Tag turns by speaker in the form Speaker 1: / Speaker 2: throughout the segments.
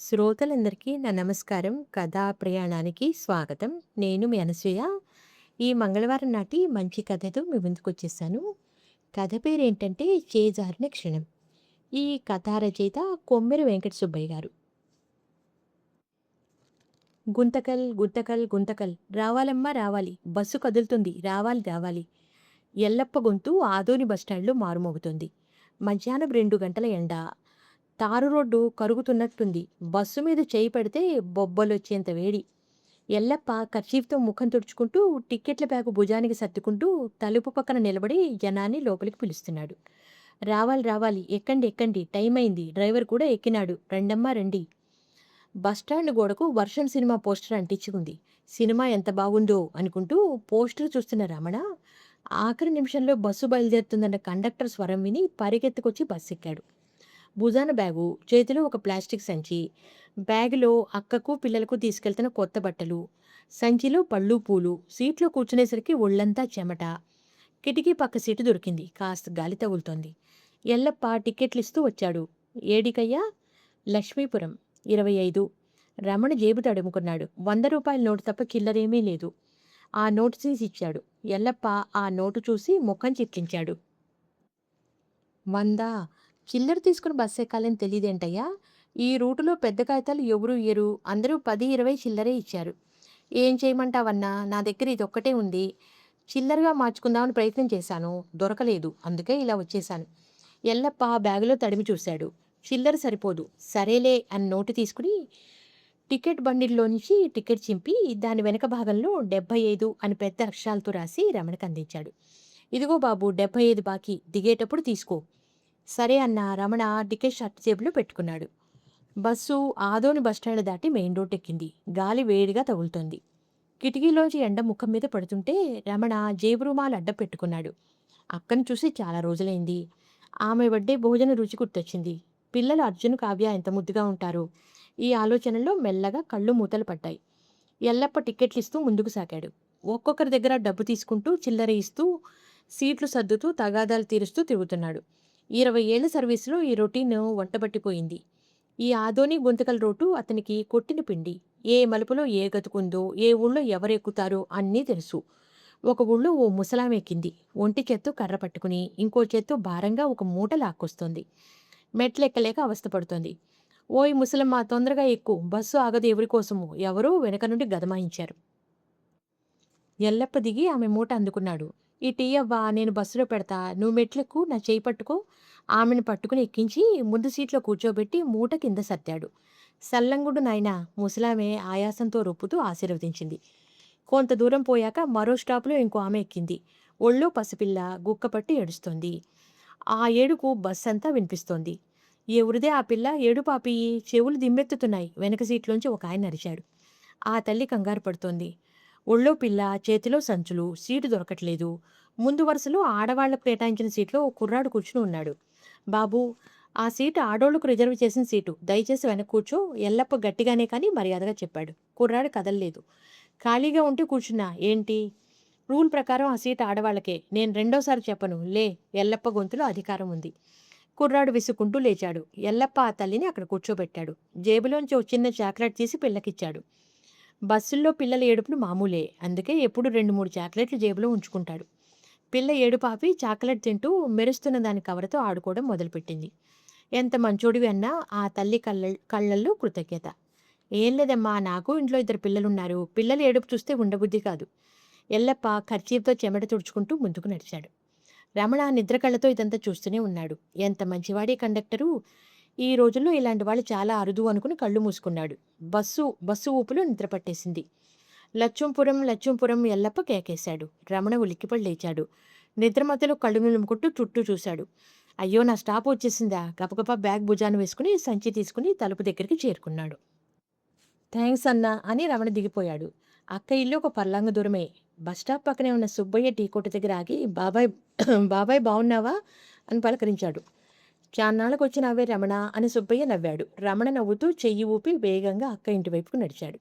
Speaker 1: శ్రోతలందరికీ నా నమస్కారం. కథా ప్రయాణానికి స్వాగతం. నేను మీ అనసూయ. ఈ మంగళవారం నాటి మంచి కథతో మీ ముందుకొచ్చేసాను. కథ పేరేంటంటే 'చేజారిన క్షణం'. ఈ కథా రచయిత కొమ్మెర వెంకట సుబ్బయ్య గారు. గుంతకల్, గుంతకల్, గుంతకల్ రావాలమ్మా రావాలి. బస్సు కదులుతుంది. రావాలి రావాలి. ఎల్లప్ప గొంతు ఆదోని బస్టాండ్‌లో మారుమోగుతోంది. మధ్యాహ్నం 2 గంటల ఎండ. తారు రోడ్డు కరుగుతున్నట్టుంది. బస్సు మీద చెయ్యి పెడితే బొబ్బలొచ్చేంత వేడి. ఎల్లప్ప కర్చీఫ్‌తో ముఖం తుడుచుకుంటూ, టిక్కెట్ల బ్యాగు భుజానికి సర్దుకుంటూ, తలుపు పక్కన నిలబడి జనాన్ని లోపలికి పిలుస్తున్నాడు. రావాలి రావాలి. ఎక్కండి ఎక్కండి. టైమయింది. డ్రైవర్ కూడా ఎక్కినాడు. రండమ్మా రండి. బస్టాండ్ గోడకు 'వర్షం' సినిమా పోస్టర్ అంటించి ఉంది. సినిమా ఎంత బాగుందో అనుకుంటూ పోస్టర్ చూస్తున్న రమణ, ఆఖరి నిమిషంలో బస్సు బయలుదేరుతుందన్న కండక్టర్ స్వరం విని పరిగెత్తుకొచ్చి బస్సెక్కాడు. భుజాన బ్యాగు, చేతిలో ఒక ప్లాస్టిక్ సంచి. బ్యాగులో అక్కకు, పిల్లలకు తీసుకెళ్తున్న కొత్త బట్టలు. సంచిలో పళ్ళు, పూలు. సీట్లో కూర్చునేసరికి ఒళ్ళంతా చెమట. కిటికీ పక్క సీటు దొరికింది. కాస్త గాలి తగులుతోంది. ఎల్లప్ప టిక్కెట్లిస్తూ వచ్చాడు. ఏడికయ్యా? లక్ష్మీపురం. 25. రమణ జేబు తడుముకున్నాడు. రూ. 100 నోటు తప్ప చిల్లరేమీ లేదు. ఆ నోటు తీసి ఇచ్చాడు. ఎల్లప్ప ఆ నోటు చూసి ముఖం చిట్లించాడు. 100 చిల్లర తీసుకుని బస్సు ఎక్కాలని తెలీదేంటయ్యా? ఈ రూటులో పెద్ద కాగితాలు ఎవరూ ఇయ్యరు. అందరూ 10, 20 చిల్లరే ఇచ్చారు. ఏం చేయమంటావన్నా? నా దగ్గర ఇదొక్కటే ఉంది. చిల్లరగా మార్చుకుందామని ప్రయత్నం చేశాను. దొరకలేదు. అందుకే ఇలా వచ్చేశాను. ఎల్లప్ప బ్యాగులో తడిమి చూశాడు. చిల్లర సరిపోదు. సరేలే అని నోటు తీసుకుని టికెట్ బండిల్లోంచి టికెట్ చింపి దాని వెనక భాగంలో 75 అని పెద్ద అక్షరాలతో రాసి రమణకు అందించాడు. ఇదిగో బాబు 75 బాకీ. దిగేటప్పుడు తీసుకో. సరే అన్న రమణ టికెట్ షర్ట్ జేబులో పెట్టుకున్నాడు. బస్సు ఆదోని బస్టాండ్ దాటి మెయిన్ రోడ్ ఎక్కింది. గాలి వేడిగా తగులుతోంది. కిటికీలోంచి ఎండ ముఖం మీద పడుతుంటే రమణ జేబు రుమాలు అడ్డం పెట్టుకున్నాడు. అక్కను చూసి చాలా రోజులైంది. ఆమె వడ్డే భోజన రుచి గుర్తొచ్చింది. పిల్లలు అర్జున్, కావ్య ఎంత ముద్దుగా ఉంటారో. ఈ ఆలోచనలో మెల్లగా కళ్ళు మూతలు పడ్డాయి. ఎల్లప్ప టిక్కెట్లిస్తూ ముందుకు సాగాడు. ఒక్కొక్కరి దగ్గర డబ్బు తీసుకుంటూ, చిల్లర ఇస్తూ, సీట్లు సర్దుతూ, తగాదాలు తీరుస్తూ తిరుగుతున్నాడు. 20 ఏళ్ల సర్వీసులో ఈ రొటీన్ వంటబట్టిపోయింది. ఈ ఆదోని గుంతకల్ రోడ్డు అతనికి కొట్టిన పిండి. ఏ మలుపులో ఏ గతుకుందో, ఏ ఊళ్ళో ఎవరెక్కుతారో అన్నీ తెలుసు. ఒక ఊళ్ళో ఓ ముసలామె ఎక్కింది. ఒంటి చేత్తో కర్ర పట్టుకుని, ఇంకో చేత్తో భారంగా ఒక మూట లాక్కొస్తోంది. మెట్లెక్కలేక అవస్థపడుతోంది. ఓయ్ ముసలమ్మ, తొందరగా ఎక్కు. బస్సు ఆగదు ఎవరికోసమో. ఎవరో వెనక నుండి గదమాయించారు. ఎల్లప్ప దిగి ఆమె మూట అందుకున్నాడు. ఈ టీయవ్వ, నేను బస్సులో పెడతా. నువ్వు మెట్లెక్కు, నా చేయి పట్టుకో. ఆమెను పట్టుకుని ఎక్కించి ముందు సీట్లో కూర్చోబెట్టి మూట కింద సర్దాడు. సల్లంగుడు నాయనా, ముసలామె ఆయాసంతో రొప్పుతూ ఆశీర్వదించింది. కొంత దూరం పోయాక మరో స్టాపులో ఇంకో ఆమె ఎక్కింది. ఒళ్ళో పసిపిల్ల గుక్కపట్టి ఏడుస్తోంది. ఆ ఏడుపు బస్సంతా వినిపిస్తోంది. ఎవరిదే ఆ పిల్ల? ఏడు పాపి. చెవులు దిమ్మెత్తుతున్నాయి. వెనక సీట్లోంచి ఒక ఆయన అరిచాడు. ఆ తల్లి కంగారు పడుతోంది. ఒళ్ళో పిల్ల, చేతిలో సంచులు. సీటు దొరకట్లేదు. ముందు వరుసలో ఆడవాళ్లకు కేటాయించిన సీట్లో ఓ కుర్రాడు కూర్చుని ఉన్నాడు. బాబూ, ఆ సీటు ఆడోళ్లకు రిజర్వ్ చేసిన సీటు. దయచేసి వెనక కూర్చో. ఎల్లప్ప గట్టిగానే కానీ మర్యాదగా చెప్పాడు. కుర్రాడు కదల్లేదు. ఖాళీగా ఉంటే కూర్చున్నా. ఏంటి? రూల్ ప్రకారం ఆ సీటు ఆడవాళ్లకే. నేను రెండోసారి చెప్పను. లే. ఎల్లప్ప గొంతులో అధికారం ఉంది. కుర్రాడు విసుక్కుంటూ లేచాడు. ఎల్లప్ప ఆ తల్లిని అక్కడ కూర్చోబెట్టాడు. జేబులోంచి ఓ చిన్న చాక్లెట్ తీసి పిల్లకిచ్చాడు. బస్సుల్లో పిల్లల ఏడుపులు మామూలే. అందుకే ఎప్పుడూ 2, 3 చాక్లెట్లు జేబులో ఉంచుకుంటాడు. పిల్ల ఏడుపు ఆపి చాక్లెట్ తింటూ మెరుస్తున్న దాని కవరతో ఆడుకోవడం మొదలుపెట్టింది. ఎంత మంచోడివి అన్నా ఆ తల్లి కళ్ళల్లో కృతజ్ఞత. ఏం లేదమ్మా, నాకు ఇంట్లో 2 పిల్లలున్నారు. పిల్లల ఏడుపు చూస్తే ఉండబుద్ధి కాదు. ఎల్లప్ప కర్చీఫ్‌తో చెమట తుడుచుకుంటూ ముందుకు నడిచాడు. రమణ నిద్ర కళ్ళతో ఇదంతా చూస్తూనే ఉన్నాడు. ఎంత మంచివాడీ కండక్టరు. ఈ రోజుల్లో ఇలాంటి వాళ్ళు చాలా అరుదు అనుకుని కళ్ళు మూసుకున్నాడు. బస్సు ఊపులో నిద్ర పట్టేసింది. లచ్చుంపురం, లచ్చుంపురం ఎల్లప్ప కేకేశాడు. రమణ ఉలిక్కిపడి లేచాడు. నిద్ర మధ్యలో కళ్ళు నులుముకుంటూ చుట్టూ చూశాడు. అయ్యో, నా స్టాప్ వచ్చేసిందా? గబగబా బ్యాగ్ భుజాన వేసుకుని సంచి తీసుకుని తలుపు దగ్గరికి చేరుకున్నాడు. థ్యాంక్స్ అన్నా అని రమణ దిగిపోయాడు. అక్క ఇల్లు ఒక పర్లాంగ దూరమే. బస్టాప్ పక్కనే ఉన్న సుబ్బయ్య టీ కొట్టు దగ్గర ఆగి, బాబాయ్ బాబాయ్ బావున్నావా అని పలకరించాడు. చాన్నాళ్ళకొచ్చి నవ్వే రమణ అని సుబ్బయ్య నవ్వాడు. రమణ నవ్వుతూ చెయ్యి ఊపి వేగంగా అక్క ఇంటి వైపుకు నడిచాడు.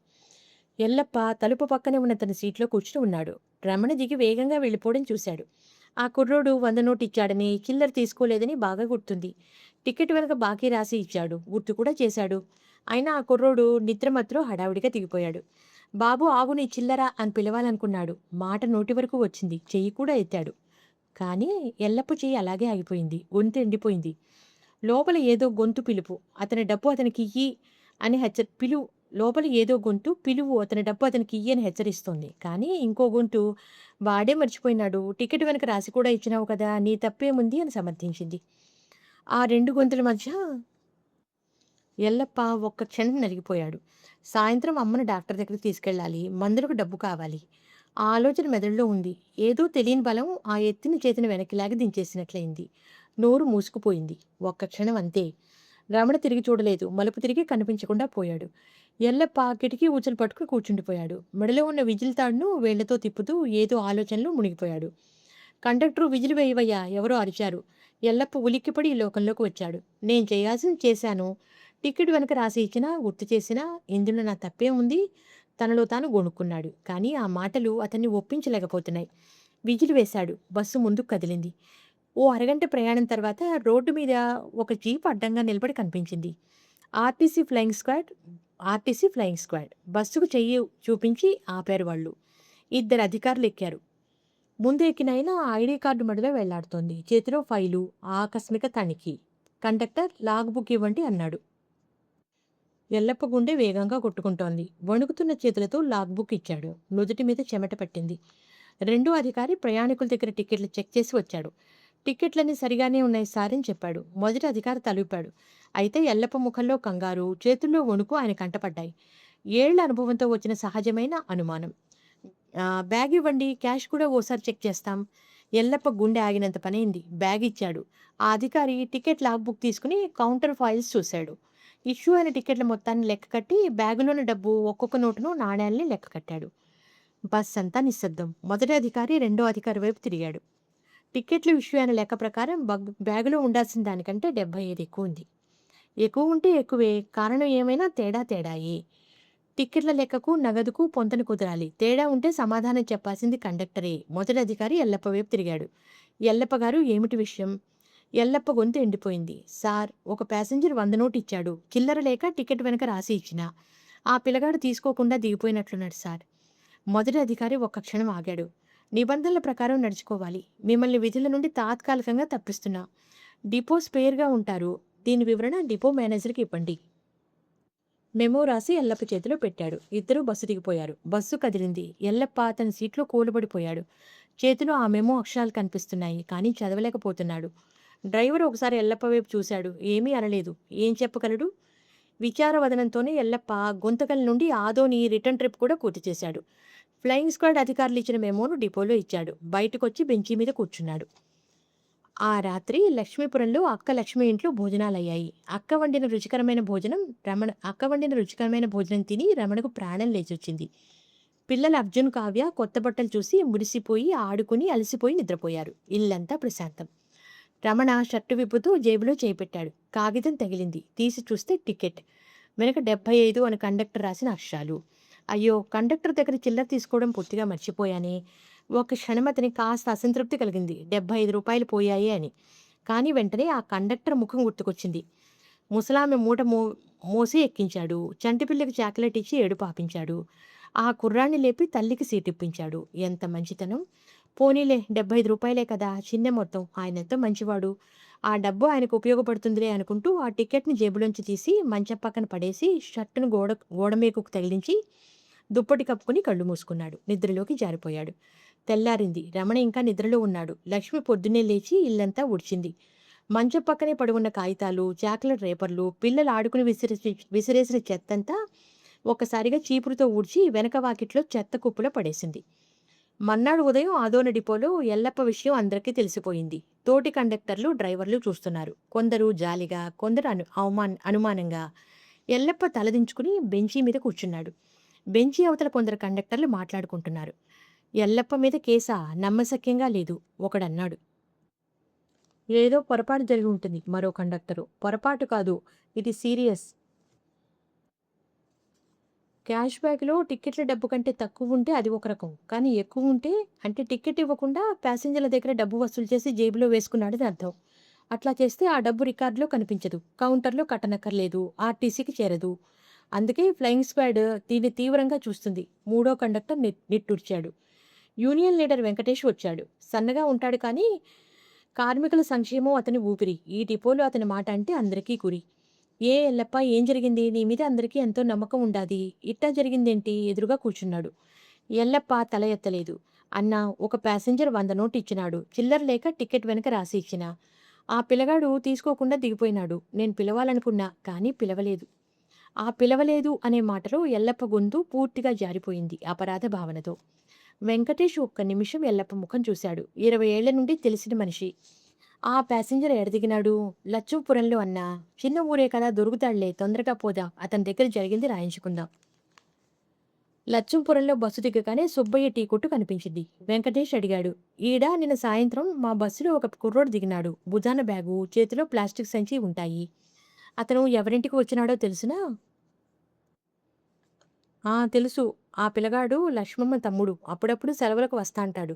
Speaker 1: ఎల్లప్ప తలుపు పక్కనే ఉన్న తన సీట్లో కూర్చుని ఉన్నాడు. రమణ దిగి వేగంగా వెళ్ళిపోవడం చూశాడు. ఆ కుర్రోడు 100 నోటు ఇచ్చాడని, చిల్లర తీసుకోలేదని బాగా గుర్తుంది. టికెట్ వెనక బాకీ రాసి ఇచ్చాడు. గుర్తు కూడా చేశాడు. అయినా ఆ కుర్రోడు నిద్రమత్తులో హడావిడిగా దిగిపోయాడు. బాబు ఆగు నీ చిల్లర అని పిలవాలనుకున్నాడు. మాట నోటి వరకు వచ్చింది. చెయ్యి కూడా ఎత్తాడు. కానీ ఎల్లప్ప చెయ్యి అలాగే ఆగిపోయింది. గొంతు ఎండిపోయింది. లోపల ఏదో గొంతు పిలుపు. అతని డబ్బు అతనికియ్యి అని లోపల ఏదో గొంతు పిలువు అతని డబ్బు అతనికియ్యి అని హెచ్చరిస్తోంది. కానీ ఇంకో గొంతు వాడే మర్చిపోయినాడు. టికెట్ వెనక రాసి కూడా ఇచ్చినావు కదా! నీ తప్పేముంది అని సమర్థించింది. ఆ 2 గొంతుల మధ్య ఎల్లప్ప ఒక్క క్షణం నలిగిపోయాడు. సాయంత్రం అమ్మను డాక్టర్ దగ్గరికి తీసుకెళ్ళాలి. మందులకు డబ్బు కావాలి. ఆ ఆలోచన మెదడులో ఉంది. ఏదో తెలియని బలం ఆ ఎత్తిన చేతిని వెనక్కి లాగి దించేసినట్లయింది. నోరు మూసుకుపోయింది. ఒక్క క్షణం అంతే. రమణ తిరిగి చూడలేదు. మలుపు తిరిగి కనిపించకుండా పోయాడు. ఎల్లప్ప కిటికీ ఊచలు పట్టుకుని కూర్చుండిపోయాడు. మెడలో ఉన్న విజిల్ తాడును వేళ్లతో తిప్పుతూ ఏదో ఆలోచనలో మునిగిపోయాడు. కండక్టరు విజిల్ వేయవయ్యా ఎవరో అరిచారు. ఎల్లప్ప ఉలిక్కిపడి ఈ లోకంలోకి వచ్చాడు. నేను చేయాల్సింది చేశాను. టికెట్ వెనక రాసి ఇచ్చినా, గుర్తు చేసినా ఇందులో నా తప్పేముంది? తనలో తాను గొణుక్కున్నాడు. కానీ ఆ మాటలు అతన్ని ఒప్పించలేకపోతున్నాయి. విజిల్ వేశాడు. బస్సు ముందుకు కదిలింది. ఓ అరగంట ప్రయాణం తర్వాత రోడ్డు మీద ఒక జీప్ అడ్డంగా నిలబడి కనిపించింది. RTC flying squad RTC flying squad. బస్సుకు చెయ్యి చూపించి ఆపారు వాళ్ళు. ఇద్దరు అధికారులు ఎక్కారు. ముందు ఎక్కినైనా ఐడీ కార్డు మెడలో వెళ్లాడుతోంది. చేతిలో ఫైలు. ఆకస్మిక తనిఖీ. కండక్టర్ లాగ్ బుక్ ఇవ్వండి అన్నాడు. ఎల్లప్ప గుండె వేగంగా కొట్టుకుంటోంది. వణుకుతున్న చేతులతో లాగ్ బుక్ ఇచ్చాడు. నుదుటి మీద చెమట పట్టింది. రెండో అధికారి ప్రయాణికుల దగ్గర టికెట్లు చెక్ చేసి వచ్చాడు. టికెట్లన్నీ సరిగానే ఉన్నాయి సార్ అని చెప్పాడు. మొదటి అధికారి తలూపాడు. అయితే ఎల్లప్ప ముఖంలో కంగారు, చేతుల్లో వణుకు ఆయన కంటపడ్డాయి. ఏళ్ల అనుభవంతో వచ్చిన సహజమైన అనుమానం. బ్యాగ్ ఇవ్వండి, క్యాష్ కూడా ఓసారి చెక్ చేస్తాం. ఎల్లప్ప గుండె ఆగినంత పనైంది. బ్యాగ్ ఇచ్చాడు. ఆ అధికారి టికెట్ లాగ్ బుక్ తీసుకుని కౌంటర్ ఫైల్స్ చూశాడు. ఇష్యూ అయిన టికెట్ల మొత్తాన్ని లెక్క కట్టి బ్యాగులోని డబ్బు ఒక్కొక్క నోటును నాణేల్ని లెక్క కట్టాడు. బస్ అంతా నిశ్శబ్దం. మొదటి అధికారి రెండో అధికారి వైపు తిరిగాడు. టికెట్లు ఇష్యూ అయిన లెక్క ప్రకారం బ్యాగులో ఉండాల్సిన దానికంటే 75 ఎక్కువ ఉంది. ఎక్కువ ఉంటే ఎక్కువే. కారణం ఏమైనా తేడాయే. టిక్కెట్ల లెక్కకు నగదుకు పొంతన కుదరాలి. తేడా ఉంటే సమాధానం చెప్పాల్సింది కండక్టరే. మొదటి అధికారి ఎల్లప్ప వైపు తిరిగాడు. ఎల్లప్ప గారు ఏమిటి విషయం? ఎల్లప్ప గొంతు ఎండిపోయింది. సార్, ఒక ప్యాసింజర్ 100 నోటు ఇచ్చాడు. చిల్లర లేక టికెట్ వెనక రాసి ఇచ్చిన. ఆ పిల్లగాడు తీసుకోకుండా దిగిపోయినట్లున్నాడు సార్. మొదటి అధికారి ఒక్క క్షణం ఆగాడు. నిబంధనల ప్రకారం నడుచుకోవాలి. మిమ్మల్ని విధుల నుండి తాత్కాలికంగా తప్పిస్తున్నా. డిపో స్పేర్గా ఉంటారు. దీని వివరణ డిపో మేనేజర్కి ఇవ్వండి. మెమో రాసి ఎల్లప్ప చేతిలో పెట్టాడు. ఇద్దరూ బస్సు దిగిపోయారు. బస్సు కదిలింది. ఎల్లప్ప అతని సీట్లో కూలబడిపోయాడు. చేతిలో ఆ మెమో అక్షరాలు కనిపిస్తున్నాయి. కానీ చదవలేకపోతున్నాడు. డ్రైవర్ ఒకసారి ఎల్లప్ప వైపు చూశాడు. ఏమీ అనలేదు. ఏం చెప్పగలడు? విచారవదనంతోనే ఎల్లప్ప గుంతకల్ నుండి ఆదోని రిటర్న్ ట్రిప్ కూడా పూర్తి చేశాడు. ఫ్లయింగ్ స్క్వాడ్ అధికారులు ఇచ్చిన మెమోను డిపోలో ఇచ్చాడు. బయటకొచ్చి బెంచీ మీద కూర్చున్నాడు. ఆ రాత్రి లక్ష్మీపురంలో అక్క లక్ష్మి ఇంట్లో భోజనాలయ్యాయి. అక్క వండిన రుచికరమైన భోజనం తిని రమణకు ప్రాణం లేచొచ్చింది. పిల్లలు అర్జున్, కావ్య కొత్త బట్టలు చూసి మురిసిపోయి ఆడుకుని అలసిపోయి నిద్రపోయారు. ఇల్లంతా ప్రశాంతం. రమణ షర్టు విప్పుతూ జేబులో చేయి పెట్టాడు. కాగితం తగిలింది. తీసి చూస్తే టికెట్. వెనక 75 అని కండక్టర్ రాసిన అక్షరాలు. అయ్యో, కండక్టర్ దగ్గర చిల్లర తీసుకోవడం పూర్తిగా మర్చిపోయానే. ఒక క్షణం అతనికి కాస్త అసంతృప్తి కలిగింది. 75 రూపాయలు పోయాయే అని. కానీ వెంటనే ఆ కండక్టర్ ముఖం గుర్తుకొచ్చింది. ముసలామె మూట మోసి ఎక్కించాడు. చంటిపిల్లకి చాక్లెట్ ఇచ్చి ఏడుపు ఆపించాడు. ఆ కుర్రాన్ని లేపి తల్లికి సీటిప్పించాడు. ఎంత మంచితనం! పోనీలే, 75 రూపాయలే కదా, చిన్న మొత్తం. ఆయనెంతో మంచివాడు. ఆ డబ్బు ఆయనకు ఉపయోగపడుతుందిలే అనుకుంటూ ఆ టికెట్‌ని జేబులోంచి తీసి మంచం పక్కన పడేసి షర్టును గోడమేకుకు తగిలించి దుప్పటి కప్పుకుని కళ్ళు మూసుకున్నాడు. నిద్రలోకి జారిపోయాడు. తెల్లారింది. రమణ ఇంకా నిద్రలో ఉన్నాడు. లక్ష్మి పొద్దున్నే లేచి ఇల్లంతా ఊడ్చింది. మంచం పక్కనే పడి ఉన్న కాగితాలు, చాక్లెట్ రేపర్లు, పిల్లలు ఆడుకుని విసిరేసిన చెత్తంతా ఒక్కసారిగా చీపురుతో ఊడ్చి వెనక వాకిట్లో చెత్త కుప్పలో పడేసింది. మర్నాడు ఉదయం ఆదోని డిపోలో ఎల్లప్ప విషయం అందరికీ తెలిసిపోయింది. తోటి కండక్టర్లు, డ్రైవర్లు చూస్తున్నారు. కొందరు జాలిగా, కొందరు అనుమానంగా. ఎల్లప్ప తలదించుకుని బెంచీ మీద కూర్చున్నాడు. బెంచీ అవతల కొందరు కండక్టర్లు మాట్లాడుకుంటున్నారు. ఎల్లప్ప మీద కేసా? నమ్మశక్యంగా లేదు ఒకడన్నాడు. ఏదో పొరపాటు జరిగి ఉంటుంది. మరో కండక్టరు. పొరపాటు కాదు, ఇది సీరియస్. క్యాష్ బ్యాక్‌లో టిక్కెట్ల డబ్బు కంటే తక్కువుంటే అది ఒక రకం. కానీ ఎక్కువుంటే, అంటే టిక్కెట్ ఇవ్వకుండా ప్యాసింజర్ల దగ్గర డబ్బు వసూలు చేసి జేబులో వేసుకున్నాడని అర్థం. అట్లా చేస్తే ఆ డబ్బు రికార్డులో కనిపించదు. కౌంటర్‌లో కట్టనక్కర్లేదు. ఆర్టీసీకి చేరదు. అందుకే ఫ్లయింగ్ స్క్వాడ్ దీన్ని తీవ్రంగా చూస్తుంది. మూడో కండక్టర్ నిట్టూర్చాడు. యూనియన్ లీడర్ వెంకటేష్ వచ్చాడు. సన్నగా ఉంటాడు కానీ కార్మికుల సంక్షేమం అతని ఊపిరి. ఈ డిపోలో అతని మాట అంటే అందరికీ గురి. "ఏ ఎల్లప్ప ఏం జరిగింది? నీ మీద అందరికీ ఎంతో నమ్మకం ఉండాది. ఇట్టా జరిగిందేంటి?" ఎదురుగా కూర్చున్నాడు. ఎల్లప్ప తల ఎత్తలేదు. "అన్నా, ఒక ప్యాసింజర్ 100 నోటు ఇచ్చినాడు. చిల్లర లేక టికెట్ వెనక రాసి ఇచ్చినా. ఆ పిల్లగాడు తీసుకోకుండా దిగిపోయినాడు. నేను పిలవాలనుకున్నా, కానీ పిలవలేదు." ఆ పిలవలేదు అనే మాటలో ఎల్లప్ప గొంతు పూర్తిగా జారిపోయింది అపరాధ భావనతో. వెంకటేష్ ఒక్క నిమిషం ఎల్లప్ప ముఖం చూశాడు. 20 ఏళ్ల నుండి తెలిసిన మనిషి. "ఆ ప్యాసింజర్ ఎడదిగినాడు?" "లచ్చుపురంలో అన్నా." "చిన్న ఊరే కదా, దొరుకుతాడులే, తొందరగా పోదాం. అతని దగ్గర జరిగింది రాయించుకుందాం." లచ్చుంపురంలో బస్సు దిగగానే సుబ్బయ్య టీ కొట్టు కనిపించింది. వెంకటేష్ అడిగాడు. "ఈడ నిన్న సాయంత్రం మా బస్సులో ఒక కుర్రోడు దిగినాడు. భుజాన బ్యాగు, చేతిలో ప్లాస్టిక్ సంచి ఉంటాయి. అతను ఎవరింటికి వచ్చినాడో తెలుసునా?" "ఆ! తెలుసు. ఆ పిల్లగాడు లక్ష్మమ్మ తమ్ముడు. అప్పుడప్పుడు సెలవులకు వస్తాంటాడు.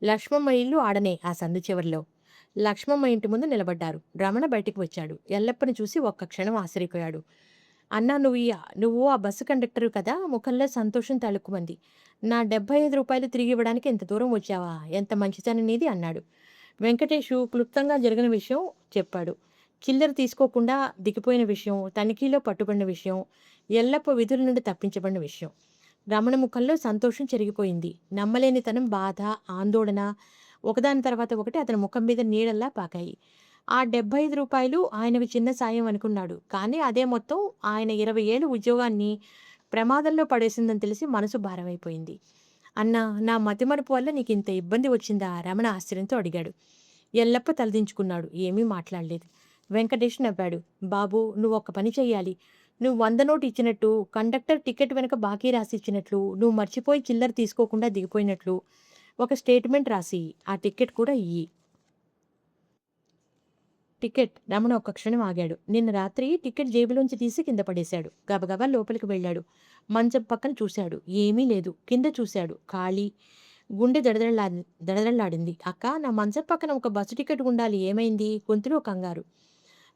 Speaker 1: లక్ష్మమ్మ ఇల్లు ఆడనే, ఆ సందు చివరలో." లక్ష్మమ్మ ఇంటి ముందు నిలబడ్డారు. రమణ బయటికి వచ్చాడు. ఎల్లప్పని చూసి ఒక్క క్షణం ఆశ్చర్యపోయాడు. "అన్నా, నువ్వు ఆ బస్సు కండక్టరు కదా?" ముఖంలో సంతోషం తళుక్కుమంది. "నా రూ. 75 తిరిగివ్వడానికి ఇంత దూరం వచ్చావా? ఎంత మంచితనం నీది" అన్నాడు. వెంకటేషు క్లుప్తంగా జరిగిన విషయం చెప్పాడు. చిల్లర తీసుకోకుండా దిగిపోయిన విషయం, తనిఖీలో పట్టుబడిన విషయం, ఎల్లప్ప విధుల నుండి తప్పించబడిన విషయం. రమణ ముఖంలో సంతోషం చెరిగిపోయింది. నమ్మలేనితనం, బాధ, ఆందోళన ఒకదాని తర్వాత ఒకటి అతని ముఖం మీద నీడల్లా పాకాయి. ఆ రూ. 75 ఆయనకు చిన్న సాయం అనుకున్నాడు. కానీ అదే మొత్తం ఆయన 20 ఏళ్ల ఉద్యోగాన్ని ప్రమాదంలో పడేసిందని తెలిసి మనసు భారమైపోయింది. "అన్నా, నా మతిమరుపు వల్ల నీకింత ఇబ్బంది వచ్చిందా?" రమణ ఆశ్చర్యంతో అడిగాడు. ఎల్లప్ప తలదించుకున్నాడు. ఏమీ మాట్లాడలేదు. వెంకటేష్ నవ్వాడు. "బాబూ, నువ్వొక్క పని చెయ్యాలి. నువ్వు 100 నోటు ఇచ్చినట్టు, కండక్టర్ టికెట్ వెనక బాకీ రాసిచ్చినట్లు, నువ్వు మర్చిపోయి చిల్లర తీసుకోకుండా దిగిపోయినట్లు ఒక స్టేట్మెంట్ రాసియ్యి. ఆ టికెట్ కూడా ఇయ్యి." టికెట్? రమణ ఒక్క క్షణం ఆగాడు. నిన్న రాత్రి టికెట్ జేబులోంచి తీసి కింద పడేశాడు. గబగబా లోపలికి వెళ్ళాడు. మంచం పక్కన చూశాడు. ఏమీ లేదు. కింద చూశాడు. ఖాళీ. గుండె దడదడలాడింది. "అక్కా, నా మంచం పక్కన ఒక బస్సు టికెట్ ఉండాలి. ఏమైంది?" గొంతులో కంగారు.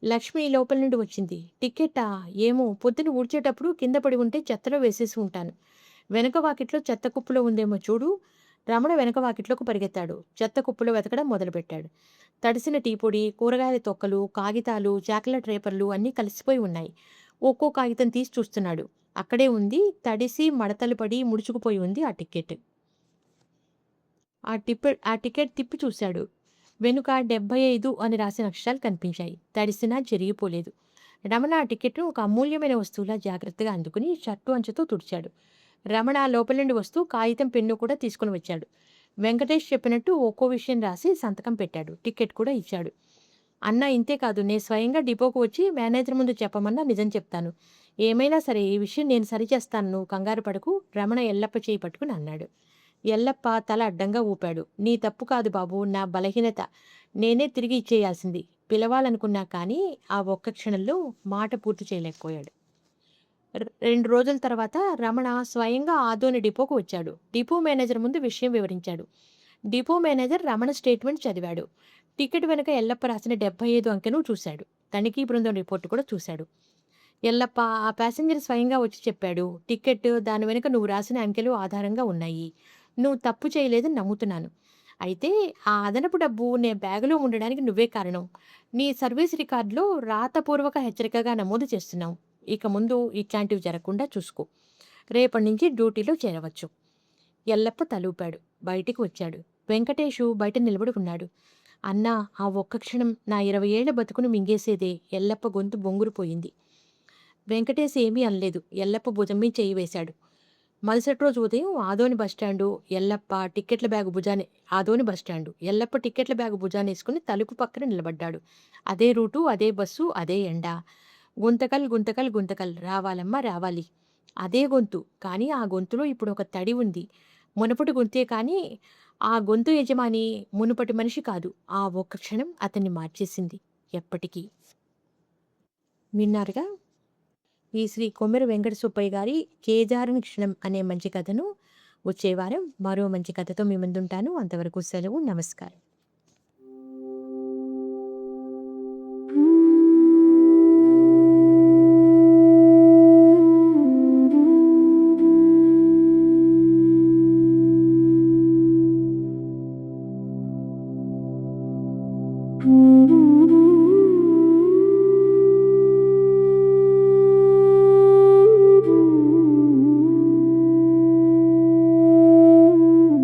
Speaker 1: లక్ష్మి లోపల నుండి వచ్చింది. "టికెట్టా? ఏమో, పొద్దున ఊడ్చేటప్పుడు కింద పడి ఉంటే చెత్తలో వేసేసి ఉంటాను. వెనక వాకిట్లో చెత్త కుప్పలో ఉందేమో చూడు." రమణ వెనక వాకిట్లోకి పరిగెత్తాడు. చెత్త కుప్పలో వెతకడం మొదలుపెట్టాడు. తడిసిన టీ పొడి, కూరగాయల తొక్కలు, కాగితాలు, చాక్లెట్ రేపర్లు అన్నీ కలిసిపోయి ఉన్నాయి. ఒక్కో కాగితం తీసి చూస్తున్నాడు. అక్కడే ఉంది. తడిసి మడతలు పడి ముడుచుకుపోయి ఉంది ఆ టికెట్. ఆ టికెట్ తిప్పి చూశాడు. వెనుక 75 అని రాసిన అక్షరాలు కనిపించాయి. తడిసినా చెరిగిపోలేదు. రమణ ఆ టికెట్‌ను ఒక అమూల్యమైన వస్తువులా జాగ్రత్తగా అందుకుని షర్టు అంచుతో తుడిచాడు. రమణ లోపల నుండి వస్తూ కాగితం, పెన్ను కూడా తీసుకొని వచ్చాడు. వెంకటేష్ చెప్పినట్టు ఒక్కో విషయం రాసి సంతకం పెట్టాడు. టికెట్ కూడా ఇచ్చాడు. "అన్న, ఇంతే కాదు, నేను స్వయంగా డిపోకు వచ్చి మేనేజర్ ముందు చెప్పమన్నా నిజం చెప్తాను. ఏమైనా సరే ఈ విషయం నేను సరిచేస్తాను. నువ్వు కంగారు పడకు." రమణ ఎల్లప్ప చేయి పట్టుకుని అన్నాడు. ఎల్లప్ప తల అడ్డంగా ఊపాడు. "నీ తప్పు కాదు బాబూ, నా బలహీనత. నేనే తిరిగి ఇచ్చేయాల్సింది. పిలవాలనుకున్నా కానీ ఆ ఒక్క క్షణంలో మాట పూర్తి చేయలేకపోయాడు." 2 రోజుల తర్వాత రమణ స్వయంగా ఆదోని డిపోకు వచ్చాడు. డిపో మేనేజర్ ముందు విషయం వివరించాడు. డిపో మేనేజర్ రమణ స్టేట్మెంట్ చదివాడు. టికెట్ వెనక ఎల్లప్ప రాసిన 75 అంకెను చూశాడు. తనిఖీ బృందం రిపోర్ట్ కూడా చూశాడు. "ఎల్లప్ప, ఆ ప్యాసింజర్ స్వయంగా వచ్చి చెప్పాడు. టికెట్, దాని వెనుక నువ్వు రాసిన అంకెలు ఆధారంగా ఉన్నాయి. నువ్వు తప్పు చేయలేదని నమ్ముతున్నాను. అయితే ఆ అదనపు డబ్బు నే బ్యాగులో ఉండడానికి నువ్వే కారణం. నీ సర్వీస్ రికార్డులో రాతపూర్వక హెచ్చరికగా నమోదు చేస్తున్నావు. ఇక ముందు ఇట్లాంటివి జరగకుండా చూసుకో. రేపటి నుంచి డ్యూటీలో చేరవచ్చు." ఎల్లప్ప తలూపాడు. బయటికి వచ్చాడు. వెంకటేషు బయట నిలబడి ఉన్నాడు. "అన్నా, ఆ ఒక్క క్షణం నా 20 ఏళ్ల బతుకును మింగేసేదే." ఎల్లప్ప గొంతు బొంగురుపోయింది. వెంకటేష్ ఏమీ అనలేదు. ఎల్లప్ప భుజం మీద చెయ్యి వేశాడు. మరుసటి రోజు ఉదయం ఆదోని బస్టాండు. ఎల్లప్ప టిక్కెట్ల బ్యాగు భుజాన ఆదోని బస్టాండు. ఎల్లప్ప టిక్కెట్ల బ్యాగు భుజానేసుకుని తలుపు పక్కన నిలబడ్డాడు. అదే రూటు, అదే బస్సు, అదే ఎండ. గుంతకల్, గుంతకల్, గుంతకల్, రావాలమ్మా రావాలి. అదే గొంతు. కానీ ఆ గొంతులో ఇప్పుడు ఒక తడి ఉంది. మునుపటి గొంతే కానీ ఆ గొంతు యజమాని మునుపటి మనిషి కాదు. ఆ ఒక్క క్షణం అతన్ని మార్చేసింది ఎప్పటికీ. విన్నారుగా? ఈ శ్రీ కొమ్మెర వెంకట సుబ్బయ్య గారి 'కేదారుని క్షణం' అనే మంచి కథను వచ్చే వారం మరో మంచి కథతో మీ ముందుంటాను. అంతవరకు సెలవు. నమస్కారం.